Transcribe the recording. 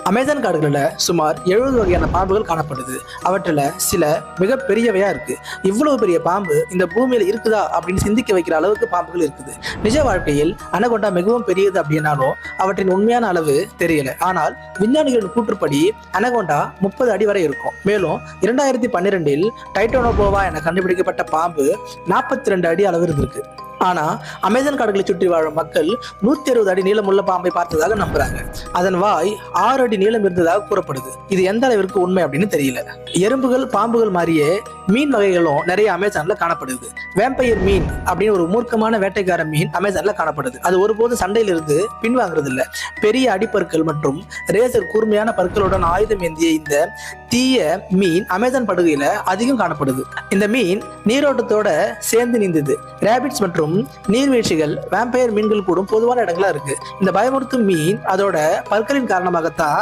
Amazon காடுகளில் சுமார் 70 வகையான பாம்புகள் காணப்படுது. அவற்றில் சில மிக பெரியவையா இருக்கு. இவ்வளவு பெரிய பாம்பு இந்த பூமியில இருக்குதா அப்படின்னு சிந்திக்க வைக்கிற அளவுக்கு பாம்புகள் இருக்குது. நிஜ வாழ்க்கையில் அனகொண்டா மிகவும் பெரியது அப்படின்னாலும் அவற்றின் உண்மையான அளவு தெரியல. ஆனால் விஞ்ஞானிகளின் கூற்றுப்படி அனகொண்டா 30 அடி வரை இருக்கும். மேலும் 2012 டைட்டானோபோவா என கண்டுபிடிக்கப்பட்ட பாம்பு 42 அடி அளவு இருந்திருக்கு. ஆனா அமேசான் காடுகளை சுற்றி வாழும் மக்கள் 160 அடி நீளமுள்ள பாம்பை பார்த்ததாக நம்புறாங்க. அதன் வாய் 6 அடி நீளம் இருந்ததாக கூறப்படுது. இது எந்த அளவிற்கு உண்மை அப்படின்னு தெரியல. எறும்புகள், பாம்புகள் மாதிரியே மீன் வகைகளும் நிறைய அமேசான்ல காணப்படுது. வேம்பயர் மீன் அப்படின்னு ஒரு மூர்க்கமான வேட்டைக்கார மீன் அமேசான்ல காணப்படுது. அது ஒருபோது சண்டையிலிருந்து பின்வாங்குறது இல்ல. பெரிய அடிப்பற்கள் மற்றும் ரேசர் கூர்மையான பற்களுடன் ஆயுதம் ஏந்திய இந்த தீய மீன் அமேசான் படுகையில அதிகம் காணப்படுது. இந்த மீன் நீரோட்டத்தோட சேர்ந்து நீந்தது. ரேபிட்ஸ் மற்றும் நீர்வீழ்ச்சிகள், வேம்பயர் மீன்கள் கூடும் பொதுவான இடங்களா இருக்கு. இந்த பயமுறுத்தும் மீன் அதோட பற்களின் காரணமாகத்தான்